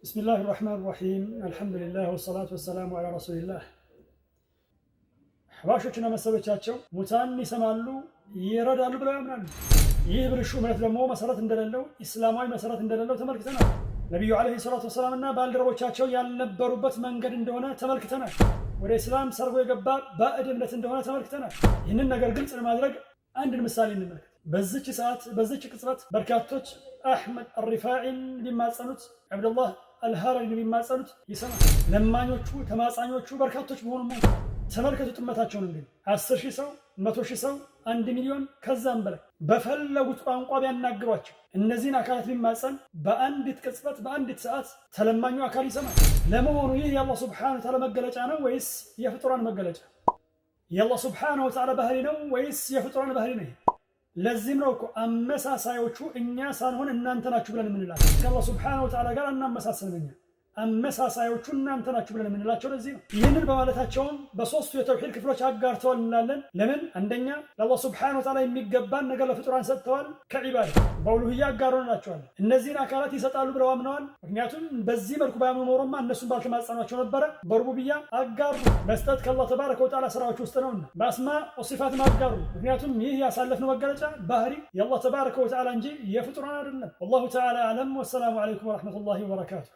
بسم الله الرحمن الرحيم الحمد لله والصلاة والسلام على رسول الله حباشوچنا መሰሎቻቸው ሙታን ይሰማሉ ይረዳሉ ብለው ያምናሉ። ይህ ብልሹ እምነት ደግሞ መሰረት እንደሌለው ኢስላማዊ መሰረት እንደሌለው ተመልክተናል። ነብዩ አለይሂ ሰላቱ ወሰላምና ባልደረቦቻቸው ያልነበሩበት መንገድ እንደሆነ ተመልክተናል። ወደ እስላም ሰርጎ የገባ ባዕድ እምነት እንደሆነ ተመልክተናል። ይህንን ነገር ግልጽ ለማድረግ አንድ ምሳሌ እንመልከት። በዚች ሰዓት በዚች ቅጽበት በርካቶች አህመድ አልሪፋዒን ቢማጸኑት አብዱላህ አልሃረሪ ቢማጸኑት ይሰማል። ለማኞቹ ተማጻኞቹ በርካቶች መሆኑን ተመልከቱ። ጥመታቸውን እንግዲህ 10,000 ሰው 100,000 ሰው 1 ሚሊዮን ከዛም በላይ በፈለጉት ቋንቋ ቢያናግሯቸው እነዚህን አካላት ቢማጸን በአንዲት ቅጽበት በአንዲት ሰዓት ተለማኙ አካል ይሰማል። ለመሆኑ ይህ የአላህ ሱብሓነሁ ወተዓላ መገለጫ ነው ወይስ የፍጡራን መገለጫ? የአላህ ሱብሓነሁ ወተዓላ ባህሪ ነው ወይስ የፍጡራን ባህሪ ነው? ለዚህም ነው እኮ አመሳሳዮቹ እኛ ሳንሆን እናንተ ናችሁ ብለን የምንላቸው። ከአላህ ሱብሓነሁ ወተዓላ ጋር እናመሳሰልም። እኛ አመሳሳዮቹ እናንተ ናችሁ ብለን የምንላቸው ለዚህ ነው። ይህንን በማለታቸውም በሶስቱ የተውሂድ ክፍሎች አጋርተዋል እንላለን። ለምን? አንደኛ ለአላህ ሱብሓነሁ ወተዓላ የሚገባን ነገር ለፍጡራን ሰጥተዋል። ከዒባዳ በኡሉሂያ አጋሩናቸዋል። እነዚህን አካላት ይሰጣሉ ብለው አምነዋል። ምክንያቱም በዚህ መልኩ ባያምኑ ኖሮማ እነሱን ባልተማጸኗቸው ነበረ። በሩቡብያ አጋሩ። መስጠት ከአላህ ተባረከ ወተዓላ ስራዎች ውስጥ ነውና በአስማ ወሲፋትም አጋሩ። ምክንያቱም ይህ ያሳለፍነው መገለጫ ባህሪ የአላህ ተባረከ ወተዓላ እንጂ የፍጡራን አይደለም። ወላሁ ተዓላ አዕለም። ወሰላሙ ዓለይኩም ወረሕመቱላሂ ወበረካቱሁ።